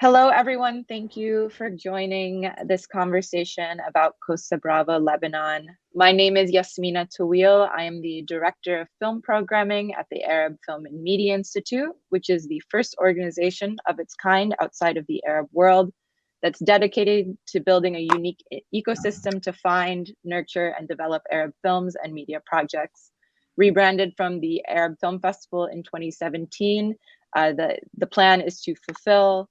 Hello, everyone. Thank you for joining this conversation about COSTA BRAVA, Lebanon. My name is Yasmina Tawil. I am the Director of Film Programming at the Arab Film and Media Institute, which is the first organization of its kind outside of the Arab world that's dedicated to building a unique ecosystem to find, nurture, and develop Arab films and media projects. Rebranded from the Arab Film Festival in 2017, the plan is to fulfill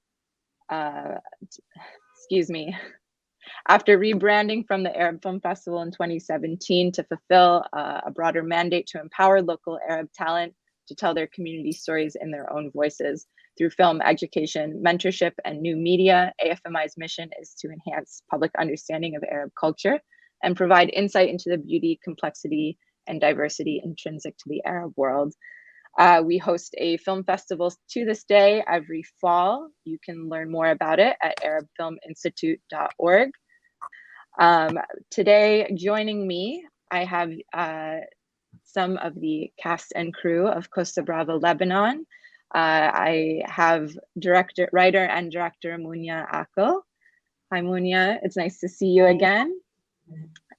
after rebranding from the Arab Film Festival in 2017 to fulfill a broader mandate to empower local Arab talent to tell their community stories in their own voices through film education, mentorship, and new media. AFMI's mission is to enhance public understanding of Arab culture and provide insight into the beauty, complexity, and diversity intrinsic to the Arab world. We host a film festival to this day every fall. You can learn more about it at arabfilminstitute.org. Today, joining me, I have some of the cast and crew of COSTA BRAVA Lebanon. I have writer and director Mounia Akl. Hi, Mounia. It's nice to see you again.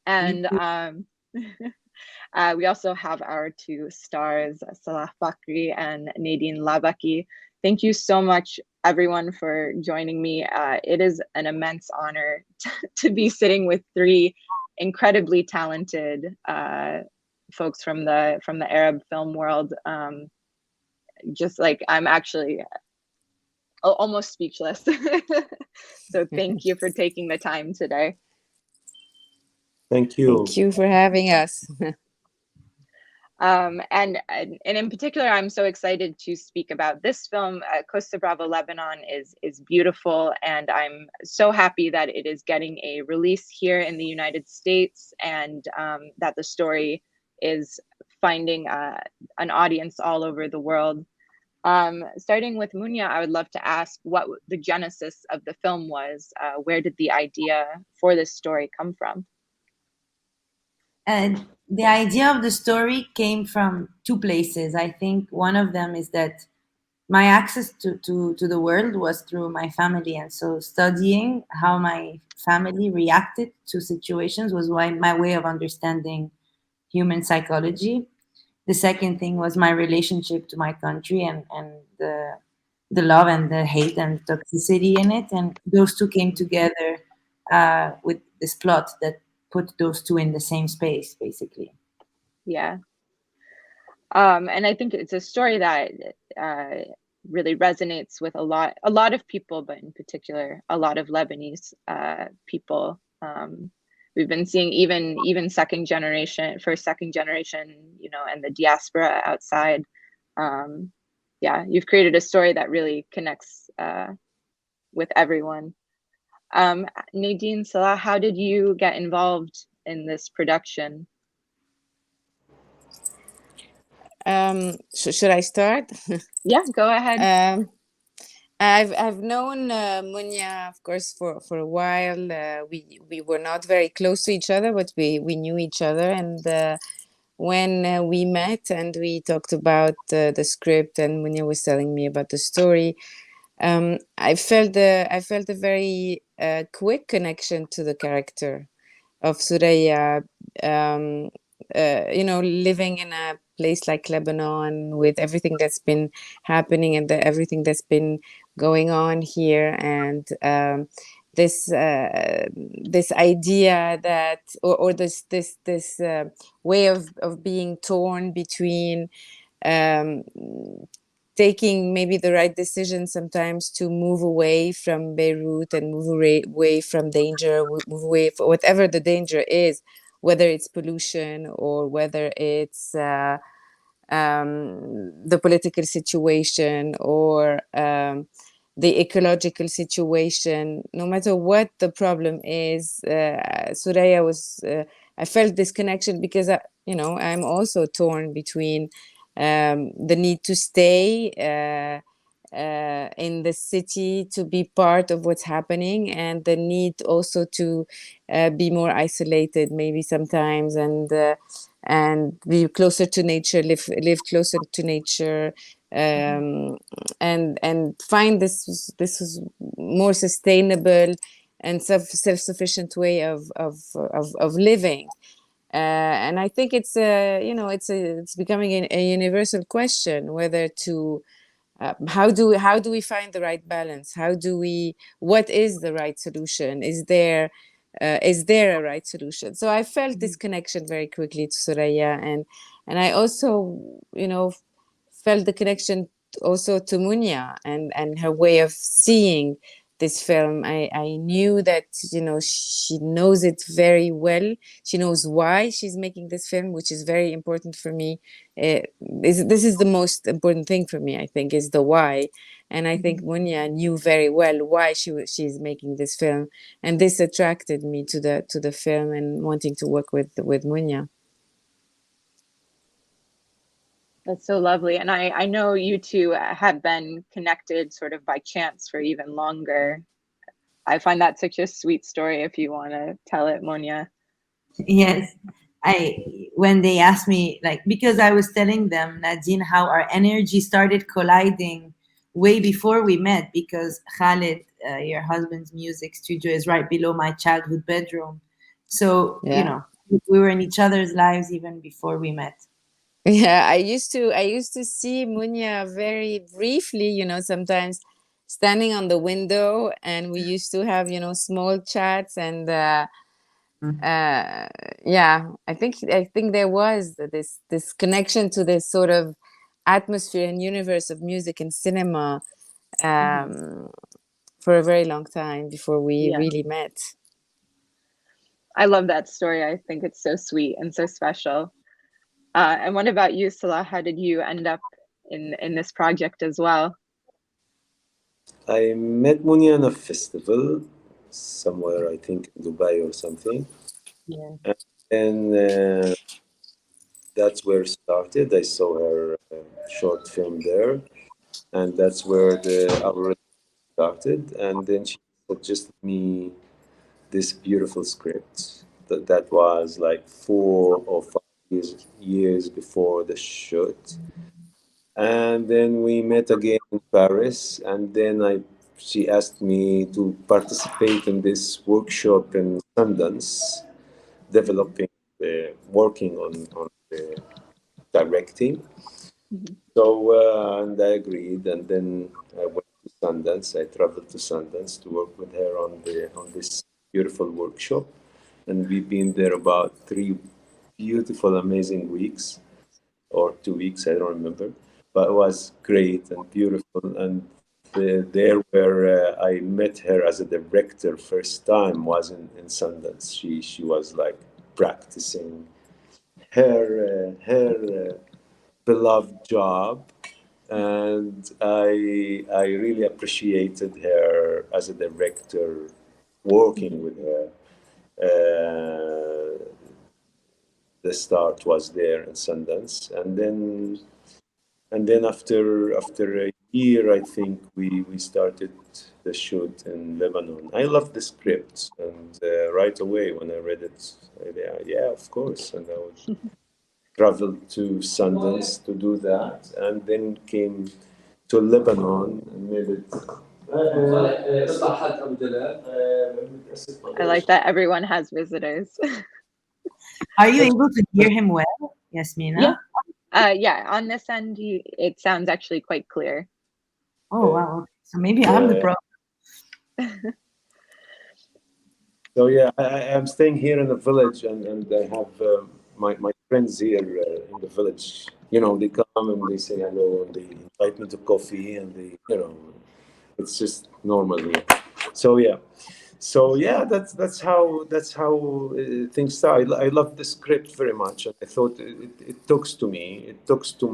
And we also have our two stars, Saleh Bakri and Nadine Labaki. Thank you so much, everyone, for joining me. It is an immense honor to be sitting with three incredibly talented folks from the Arab film world. Just like I'm actually almost speechless. So thank you for taking the time today. Thank you. Thank you for having us. And in particular, I'm so excited to speak about this film. COSTA BRAVA Lebanon is beautiful, and I'm so happy that it is getting a release here in the United States, and that the story is finding an audience all over the world. Starting with Mounia, I would love to ask what the genesis of the film was. Where did the idea for this story come from? The idea of the story came from two places. I think one of them is that my access to the world was through my family. And so studying how my family reacted to situations was my way of understanding human psychology. The second thing was my relationship to my country and the love and the hate and toxicity in it. And those two came together with this plot that put those two in the same space, basically. Yeah. And I think it's a story that really resonates with a lot of people, but in particular, a lot of Lebanese people. We've been seeing even first second generation, and the diaspora outside. Yeah, you've created a story that really connects with everyone. Nadine, Saleh, how did you get involved in this production? Should I start? Yeah, go ahead. I've known Mounia, of course, for a while. We were not very close to each other, but we knew each other. And when we met and we talked about the script, and Mounia was telling me about the story, I felt a very quick connection to the character of Suraya. Living in a place like Lebanon with everything that's been happening and everything that's been going on here, and this idea that or this way of being torn between taking maybe the right decision sometimes to move away from Beirut and move away from danger, move away for whatever the danger is, whether it's pollution or whether it's the political situation or the ecological situation. No matter what the problem is, Suraya was. I felt this connection because I'm also torn between the need to stay in the city to be part of what's happening, and the need also to be more isolated maybe sometimes, and and be closer to nature, live closer to nature, and find this more sustainable and self-sufficient way of living. And I think it's it's becoming a universal question whether to how do we find the right balance? What is the right solution? Is there a right solution? So I felt this connection very quickly to Soraya, and I also, felt the connection also to Mounia and her way of seeing this film. I knew that, she knows it very well. She knows why she's making this film, which is very important for me. This is the most important thing for me, I think, is the why. And I think Mounia knew very well why she's making this film, and this attracted me to the film and wanting to work with Mounia. That's so lovely. And I know you two have been connected sort of by chance for even longer. I find that such a sweet story if you want to tell it, Mounia. Yes, when they asked me, like, because I was telling them, Nadine, how our energy started colliding way before we met, because Khaled, your husband's music studio, is right below my childhood bedroom. So, Yeah. we were in each other's lives even before we met. Yeah, I used to see Mounia very briefly, sometimes standing on the window, and we used to have, small chats, and yeah, I think there was this connection to this sort of atmosphere and universe of music and cinema for a very long time before we really met. I love that story. I think it's so sweet and so special. And what about you, Salah? How did you end up in this project as well? I met Mounia on a festival somewhere, I think in Dubai or something. Yeah. And that's where it started. I saw her short film there, and that's where our started. And then she suggested me this beautiful script that was like 4 or 5 years before the shoot. And then we met again in Paris, and then she asked me to participate in this workshop in Sundance, working on the directing. So, and I agreed, and then I went to Sundance. I traveled to Sundance to work with her on this beautiful workshop, and we've been there about 3 beautiful, amazing weeks, or 2 weeks, I don't remember, but it was great and beautiful. And there where I met her as a director first time was in Sundance. She was like practicing her beloved job, and I really appreciated her as a director, working with her. The start was there in Sundance, and then after a year, I think we started the shoot in Lebanon. I loved the script, and right away when I read it, yeah, of course, and I would travel to Sundance to do that, and then came to Lebanon and made it. I like that everyone has visitors. Are you able to hear him well, Yasmina? Yeah, on this end, it sounds actually quite clear. Oh, wow. So maybe I'm the problem. So yeah, I am staying here in the village, and I have my friends here in the village. They come and they say hello, and they invite me to coffee, and it's just normal here. So yeah, that's how things start. I love the script very much, and I thought it talks to me. It talks to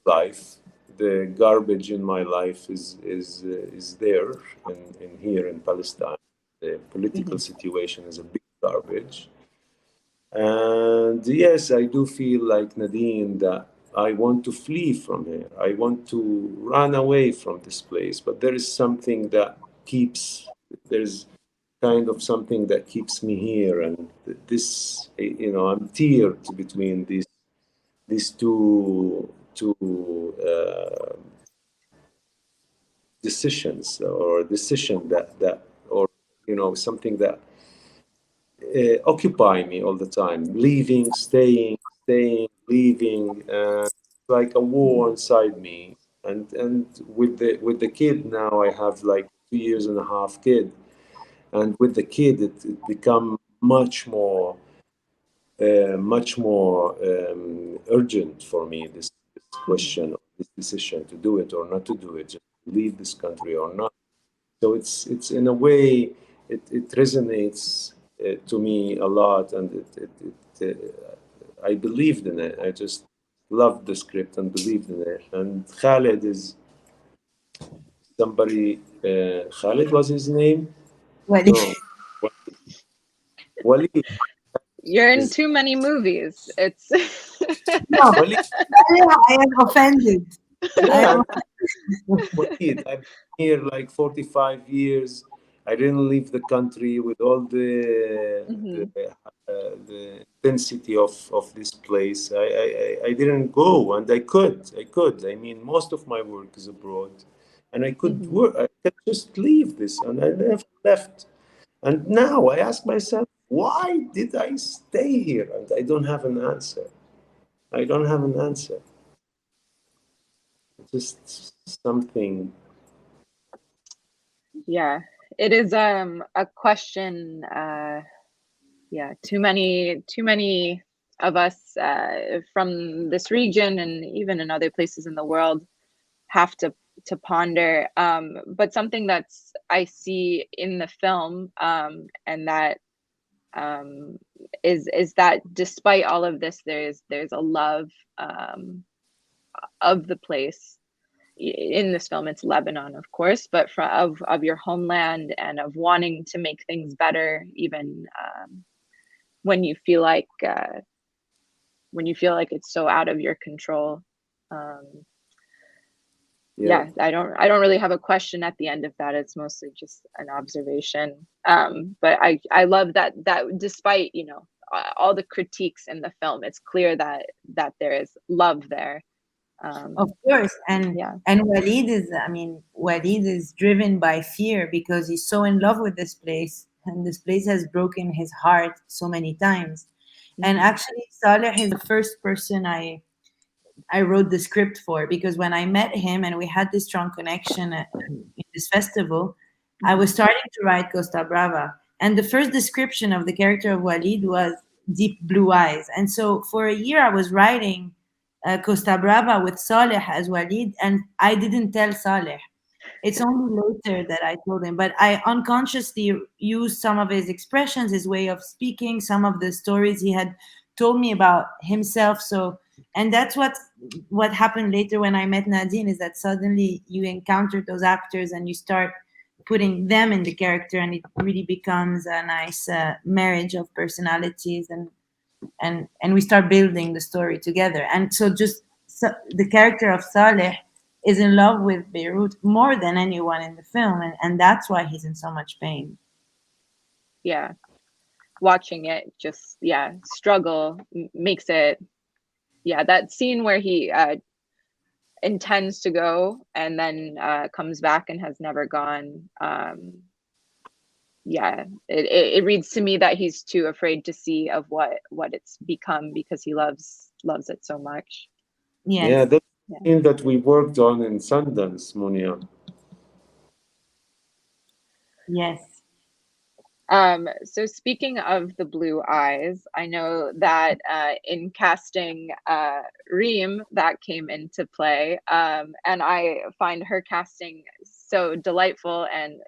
life. The garbage in my life is there in here in Palestine. The political situation is a big garbage. And yes, I do feel like Nadine that I want to flee from here. I want to run away from this place. But there is something that keeps, there's kind of something that keeps me here. And this, I'm teared between these two decisions, or decision that or something that occupy me all the time, leaving, staying, leaving, like a war inside me. And with the kid now, I have like 2 years and a half kid, and with the kid it become much more urgent for me, this question, this decision to do it or not to do it, just leave this country or not. So it's in a way, it resonates to me a lot, and I believed in it. I just loved the script and believed in it. And Khaled is somebody. Khaled was his name. Well, No, Waleed You're in is too many movies. It's no, Waleed. I am offended. I Yeah, am. Waleed. I've been here like 45 years. I didn't leave the country with all Mhm, the intensity of this place. I didn't go, and I could. I mean, most of my work is abroad, and I could mhm. work. I could just leave this, and I never left. And now I ask myself, why did I stay here? And I don't have an answer. I don't have an answer. Just something. Yeah, it is a question. Yeah, too many of us from this region and even in other places in the world have to ponder. But something that's I see in the film, and that is that despite all of this, there's a love of the place. In this film, it's Lebanon, of course, but of your homeland, and of wanting to make things better, even when you feel like it's so out of your control. Um, Yeah. yeah, I don't really have a question at the end of that. It's mostly just an observation. But I love that despite all the critiques in the film, it's clear that there is love there. Of course, Yeah. and Walid is, I mean, Walid is driven by fear because he's so in love with this place, and this place has broken his heart so many times. And Mhm. actually, Saleh is the first person I wrote the script for, because when I met him and we had this strong connection in this festival, I was Mhm. starting to write Costa Brava. And the first description of the character of Walid was deep blue eyes. And so for a year, I was writing Costa Brava with Saleh as Walid, and I didn't tell Saleh. It's only later that I told him, but I unconsciously used some of his expressions, his way of speaking, some of the stories he had told me about himself. So, and that's what happened later when I met Nadine, is that suddenly you encounter those actors and you start putting them in the character, and it really becomes a nice marriage of personalities, and we start building the story together. And so just the character of Saleh is in love with Beirut more than anyone in the film, and that's why he's in so much pain. Yeah, watching it just struggle makes it. Yeah, that scene where he intends to go and then comes back and has never gone. Yeah, it reads to me that he's too afraid to see of what it's become, because he loves it so much. Yeah, Yes, that's Yeah. the thing that we worked on in Sundance, Mounia. yes, So speaking of the blue eyes, I know that in casting Reem, that came into play, and I find her casting so delightful, and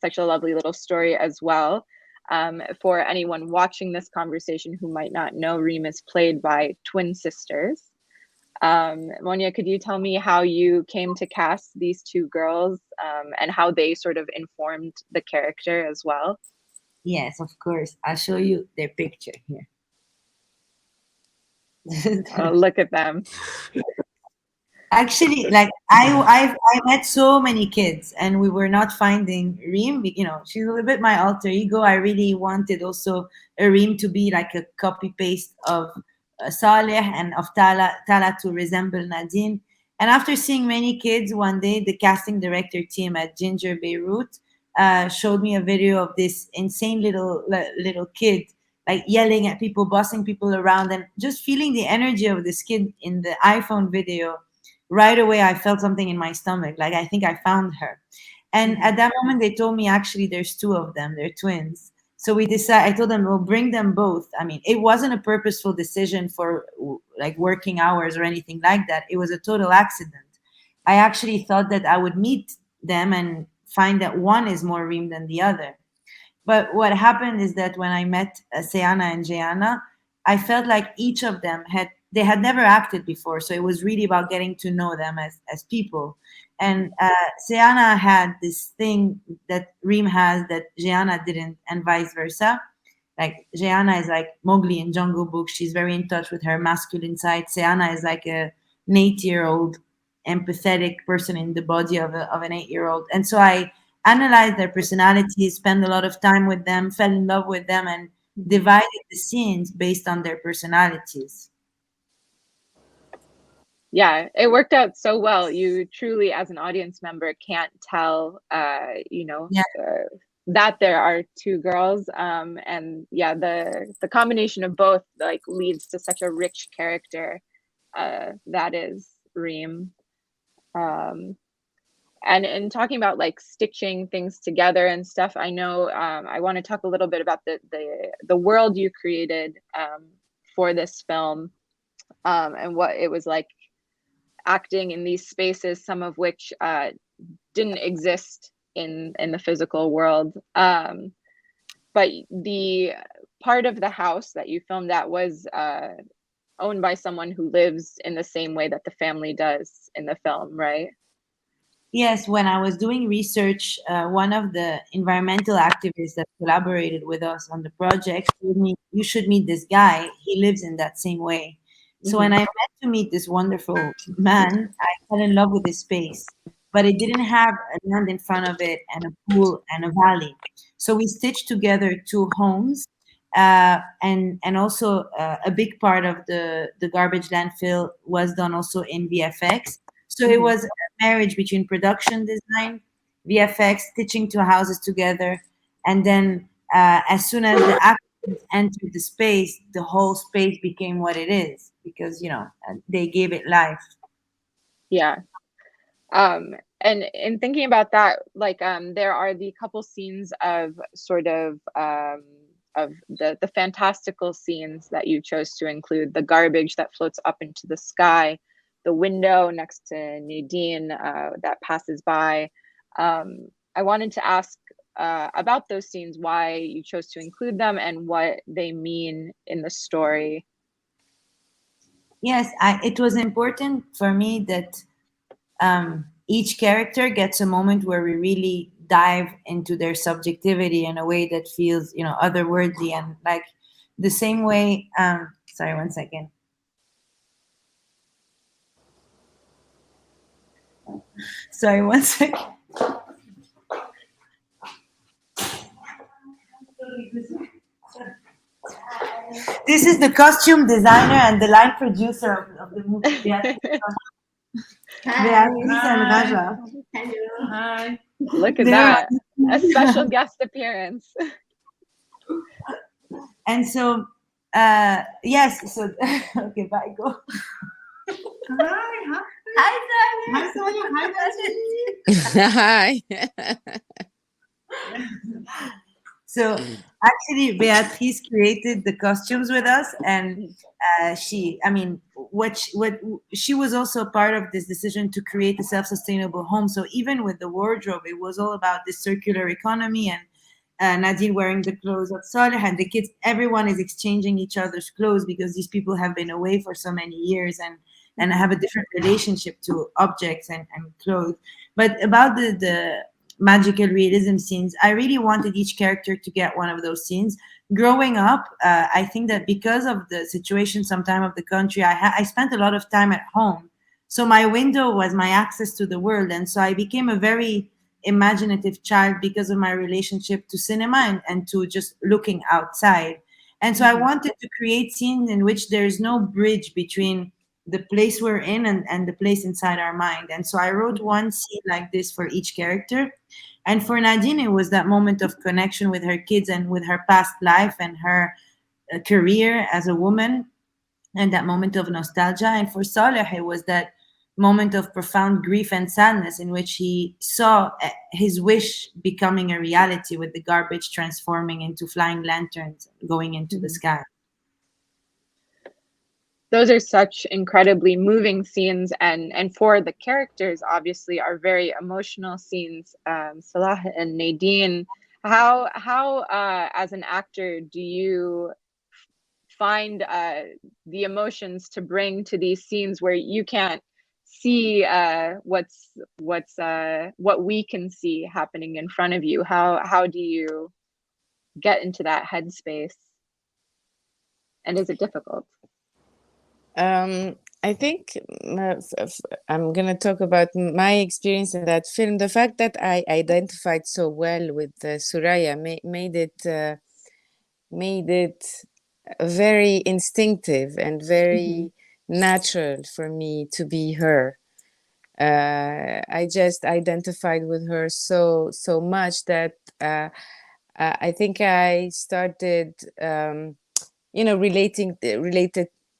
such a lovely little story as well. For anyone watching this conversation who might not know, Reem is played by twin sisters. Mounia, could you tell me how you came to cast these two girls, and how they sort of informed the character as well? yes, of course. I'll show you their picture here. Look at them. Actually, like I met so many kids, and we were not finding Reem. You know, she's a little bit my alter ego. I really wanted also a Reem to be like a copy paste of Saleh and of Tala to resemble Nadine. And after seeing many kids, one day the casting director team at Ginger Beirut showed me a video of this insane little kid like yelling at people, bossing people around, and just feeling the energy of this kid in the iPhone video. Right away I felt something in my stomach, like I think I found her. And at that moment they told me actually there's two of them, they're twins. So we decided, I told them we'll bring them both. I mean, it wasn't a purposeful decision for like working hours or anything like that. It was a total accident. I actually thought that I would meet them and find that one is more Reem than the other. But what happened is that when I met Seana and Jeana, I felt like each of them had never acted before, so it was really about getting to know them as people. And Seana had this thing that Reem has that Jeana didn't, and vice versa. Like Jeana is like Mowgli in Jungle Book; she's very in touch with her masculine side. Seana is like an 8-year-old empathetic person in the body of an 8-year-old. And so I analyzed their personalities, spent a lot of time with them, fell in love with them, and divided the scenes based on their personalities. Yeah, it worked out so well. You truly, as an audience member, can't tell, Yeah. that there are two girls. And yeah, the combination of both like leads to such a rich character that is Reem. And in talking about like stitching things together and stuff, I know I want to talk a little bit about the world you created for this film, and what it was like acting in these spaces, some of which didn't exist in the physical world. But the part of the house that you filmed at was owned by someone who lives in the same way that the family does in the film, right? Yes, when I was doing research, one of the environmental activists that collaborated with us on the project told me, "You should meet this guy. He lives in that same way." So when I met to meet this wonderful man, I fell in love with his space, but it didn't have a land in front of it and a pool and a valley. So we stitched together two homes, and also a big part of the garbage landfill was done also in VFX. So it was marriage between production design, VFX, stitching two houses together, and then as soon as the actors entered the space, the whole space became what it is because they gave it life. Yeah. And in thinking about that, like there are the couple scenes of sort of the fantastical scenes that you chose to include, the garbage that floats up into the sky, the window next to Nadine that passes by. I wanted to ask about those scenes, why you chose to include them and what they mean in the story. Yes, it was important for me that each character gets a moment where we really dive into their subjectivity in a way that feels, otherworldly, and like the same way. Sorry, one second. Sorry, one second. This is the costume designer and the line producer of the movie. Beatrice and Raja. Hello. Hi. Look at that. A special guest appearance. And so, yes, so, okay, bye, go. Hi. Hi, Sonia. Hi, Hi. So actually, Beatrice created the costumes with us, and what she was also part of this decision to create a self-sustainable home. So even with the wardrobe, it was all about this circular economy, and Nadine wearing the clothes of Saleh, and the kids, everyone is exchanging each other's clothes because these people have been away for so many years and have a different relationship to objects and clothes. But about the magical realism scenes, I really wanted each character to get one of those scenes. Growing up, I think that because of the situation sometime of the country, I spent a lot of time at home So my window was my access to the world. And so I became a very imaginative child because of my relationship to cinema and to just looking outside. And so I wanted to create scenes in which there is no bridge between the place we're in and the place inside our mind. And so I wrote one scene like this for each character. And for Nadine, it was that moment of connection with her kids and with her past life and her career as a woman, and that moment of nostalgia. And for Saleh, it was that moment of profound grief and sadness in which he saw his wish becoming a reality, with the garbage transforming into flying lanterns going into the sky. Those are such incredibly moving scenes, and for the characters, obviously, are very emotional scenes. Saleh and Nadine, how as an actor do you find the emotions to bring to these scenes where you can't see what we can see happening in front of you? How do you get into that headspace, and is it difficult? I think I'm going to talk about my experience in that film. The fact that I identified so well with Suraya made it very instinctive and very natural for me to be her. I just identified with her so much that I think I started,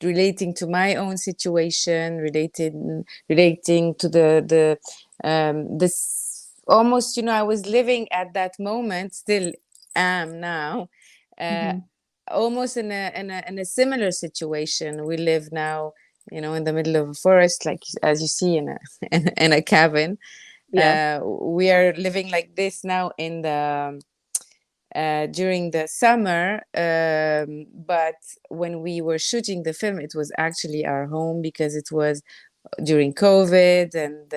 relating to my own situation, relating to this almost, I was living at that moment, still am now, almost in a similar situation. We live now, in the middle of a forest, like as you see in a cabin. Yeah. We are living like this now in the during the summer, but when we were shooting the film, it was actually our home, because it was during COVID, and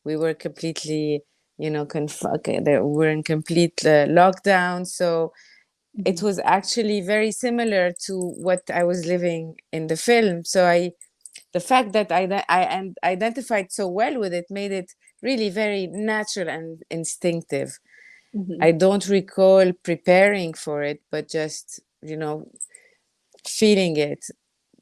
we were completely, we're in complete lockdown. So it was actually very similar to what I was living in the film. So the fact that I identified so well with it made it really very natural and instinctive. I don't recall preparing for it, but just, feeling it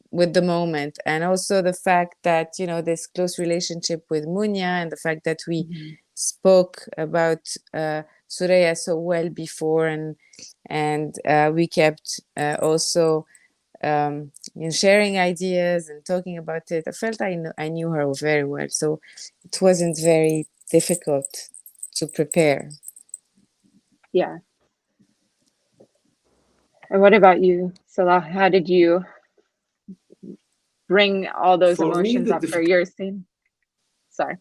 with the moment. And also the fact that, this close relationship with Mounia, and the fact that we spoke about Suraya so well before, and we kept also sharing ideas and talking about it. I felt I knew her very well, so it wasn't very difficult to prepare. Yeah. And what about you, Salah? How did you bring all those emotions up for your scene? Sorry.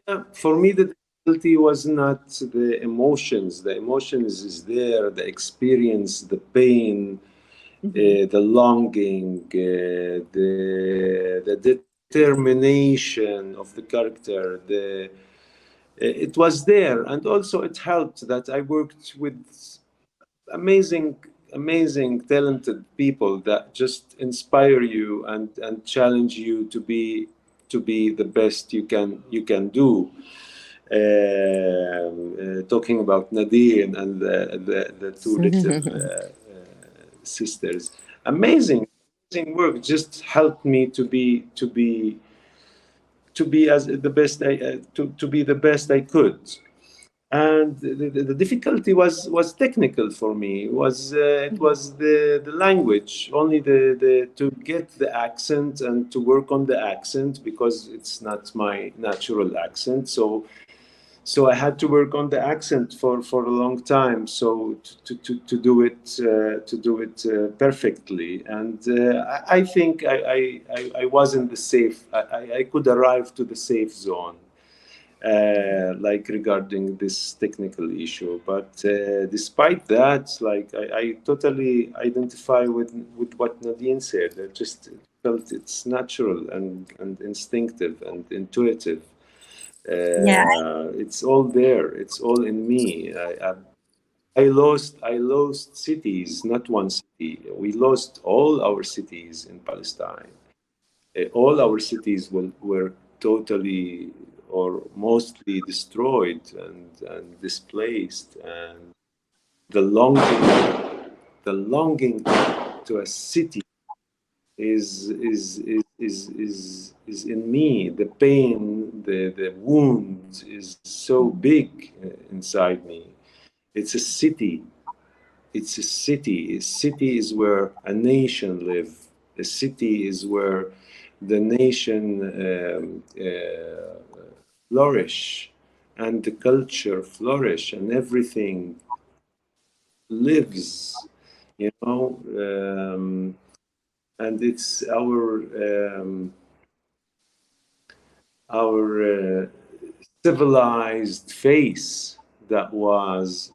Yeah, for me, the difficulty was not the emotions. The emotions is there, the experience, the pain, the longing, the determination of the character. It was there, and also it helped that I worked with amazing, talented people that just inspire you and challenge you to be the best you can do. Talking about Nadine and the two little sisters, amazing work. Just helped me to be as the best to be the best I could. And the difficulty was technical for me. It was the language, only the to get the accent and to work on the accent, because it's not my natural accent. So I had to work on the accent for a long time. So to do it perfectly. And I think I was in the safe. I could arrive to the safe zone. Like regarding this technical issue, but despite that, like I totally identify with what Nadine said. I just felt it's natural and instinctive and intuitive. It's all there. It's all in me. I lost cities, not one city. We lost all our cities in Palestine. All our cities were totally or mostly destroyed and displaced, and the longing to a city is in me. The pain, the wound is so big inside me. It's a city. It's a city. A city is where a nation lives. A city is where the nation flourish, and the culture flourish, and everything lives. You know, and it's our civilized face that was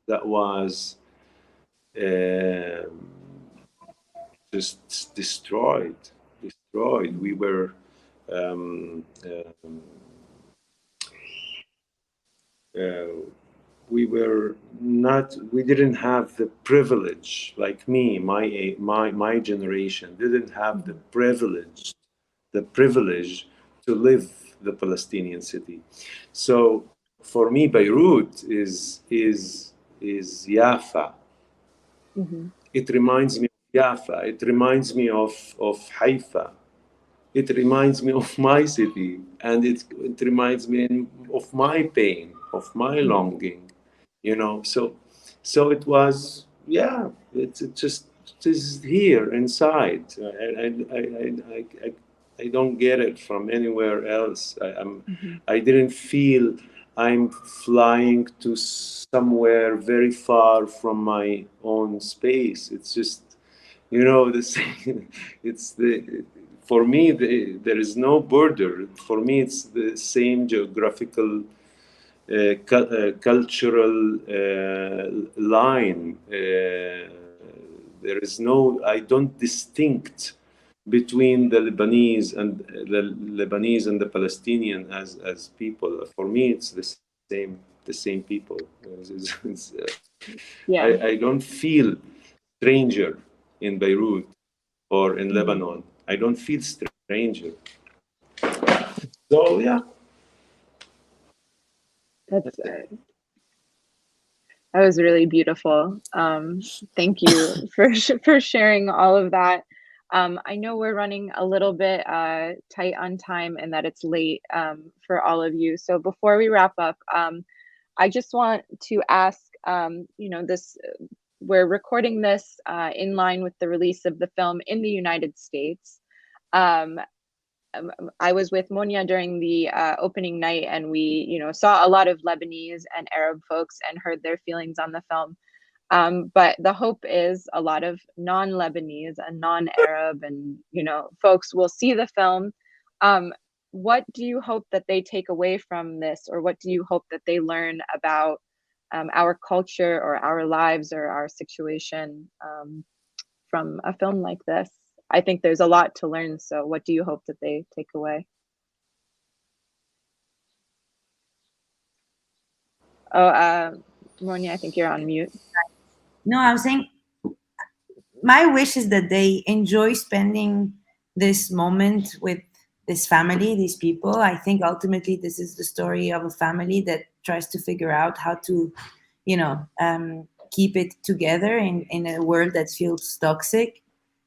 just destroyed. Um, um, uh, we didn't have the privilege, like me, my generation didn't have the privilege to live the Palestinian city. So for me, Beirut is Jaffa. It reminds me of Jaffa. It reminds me of Haifa. It reminds me of my city, and it reminds me of my pain, of my longing, you know. So it was, yeah. It just it is here inside. I don't get it from anywhere else. I didn't feel I'm flying to somewhere very far from my own space. It's just, you know, this. It's the For me, there is no border. For me, it's the same geographical, cultural line. There is no. I don't distinct between the Lebanese and the Palestinian as people. For me, it's the same people. Yeah. I don't feel stranger in Beirut or in Lebanon. I don't feel stranger. So yeah. That's that was really beautiful. Thank you for sharing all of that. I know we're running a little bit tight on time and that it's late for all of you. So before we wrap up, I just want to ask, we're recording this in line with the release of the film in the United States. I was with Mounia during the opening night, and we, saw a lot of Lebanese and Arab folks and heard their feelings on the film. But the hope is a lot of non-Lebanese and non-Arab and, folks will see the film. What do you hope that they take away from this, or what do you hope that they learn about our culture or our lives or our situation from a film like this? I think there's a lot to learn. So what do you hope that they take away? Oh, Mounia, I think you're on mute. No, I'm saying my wish is that they enjoy spending this moment with this family, these people. I think ultimately this is the story of a family that tries to figure out how to, keep it together in a world that feels toxic.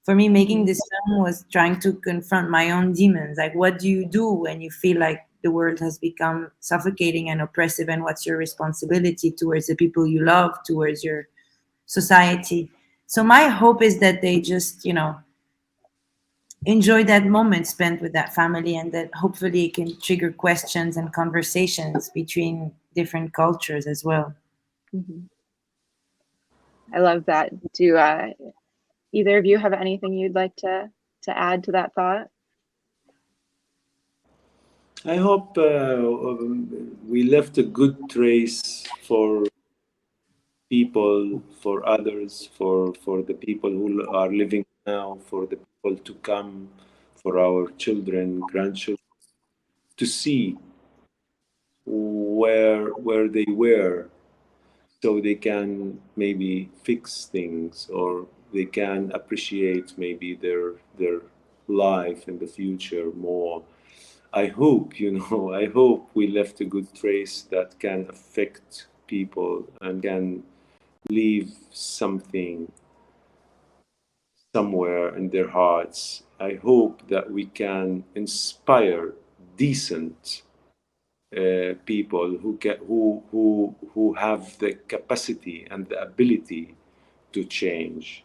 For me, making this film was trying to confront my own demons. Like, what do you do when you feel like the world has become suffocating and oppressive, and what's your responsibility towards the people you love, towards your society? So my hope is that they just, enjoy that moment spent with that family, and that hopefully it can trigger questions and conversations between different cultures as well. I love that. Do either of you have anything you'd like to add to that thought? I hope we left a good trace for people, for others, for the people who are living now, for the people to come, for our children, grandchildren, to see where they were, so they can maybe fix things, or they can appreciate maybe their life in the future more. I hope, you know, I hope we left a good trace that can affect people and can leave something somewhere in their hearts. I hope that we can inspire decent people who have the capacity and the ability to change.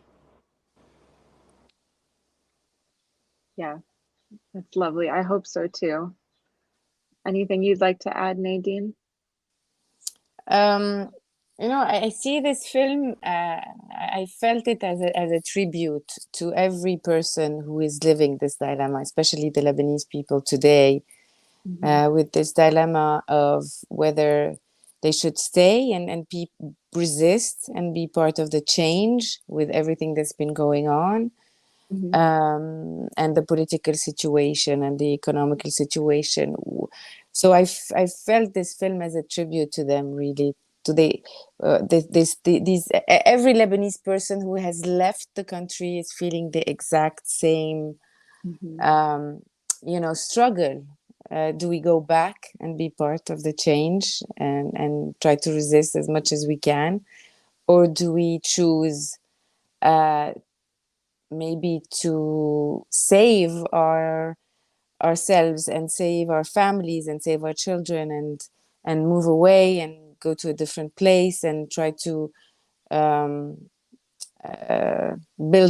Yeah, that's lovely. I hope so too. Anything you'd like to add, Nadine? You know, I see this film, I felt it as a tribute to every person who is living this dilemma, especially the Lebanese people today, with this dilemma of whether they should stay and resist and be part of the change with everything that's been going on, and the political situation and the economical situation. So I felt this film as a tribute to them, really, to every Lebanese person who has left the country is feeling the exact same, you know, struggle. Do we go back and be part of the change and try to resist as much as we can, or do we choose maybe to save ourselves and save our families and save our children and move away and go to a different place and try to build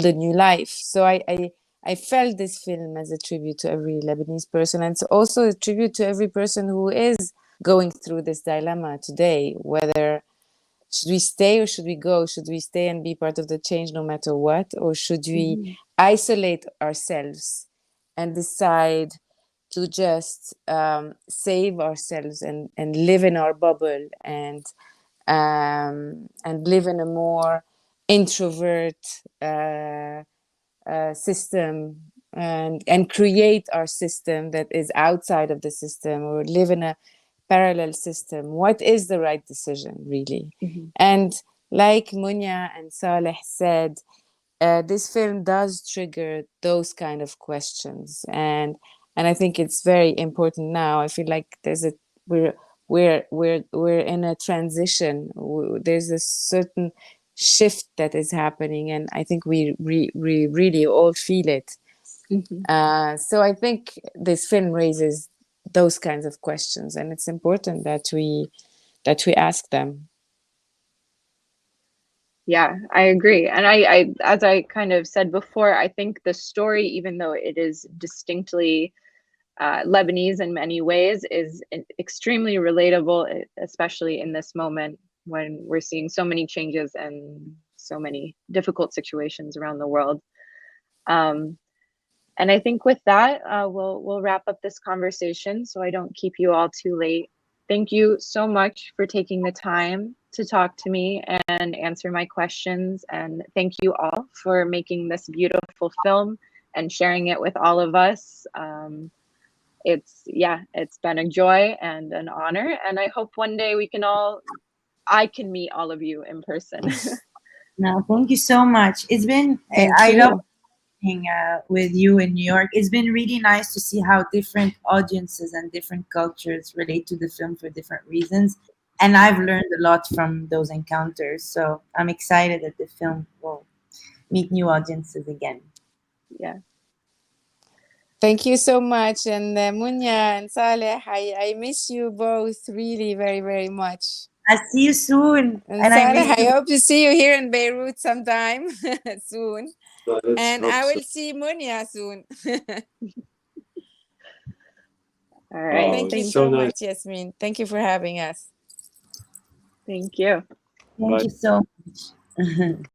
a new life? So I felt this film as a tribute to every Lebanese person, and it's also a tribute to every person who is going through this dilemma today, whether should we stay or should we go? Should we stay and be part of the change no matter what? Or should we isolate ourselves and decide to just save ourselves and live in our bubble and live in a more introvert system and create our system that is outside of the system, or live in a parallel system? What is the right decision, really? And like Mounia and Saleh said, this film does trigger those kind of questions, and I think it's very important now. I feel like we're in a transition. There's a certain shift that is happening, and I think we really all feel it. So I think this film raises those kinds of questions, and it's important that we ask them. Yeah, I agree. And I, as I kind of said before, I think the story, even though it is distinctly Lebanese in many ways, is extremely relatable, especially in this moment when we're seeing so many changes and so many difficult situations around the world. And I think with that, we'll wrap up this conversation so I don't keep you all too late. Thank you so much for taking the time to talk to me and answer my questions. And thank you all for making this beautiful film and sharing it with all of us. It's been a joy and an honor. And I hope one day I can meet all of you in person. No, thank you so much. It's been, Thank you. love being with you in New York. It's been really nice to see how different audiences and different cultures relate to the film for different reasons. And I've learned a lot from those encounters. So I'm excited that the film will meet new audiences again. Yeah. Thank you so much. And Mounia and Saleh, I miss you both really very, very much. I'll see you soon. And Saleh, I hope to see you here in Beirut sometime soon. And I will see Mounia soon. All right. Thank you so much, Yasmin. Thank you for having us. Thank you. Thank you so much.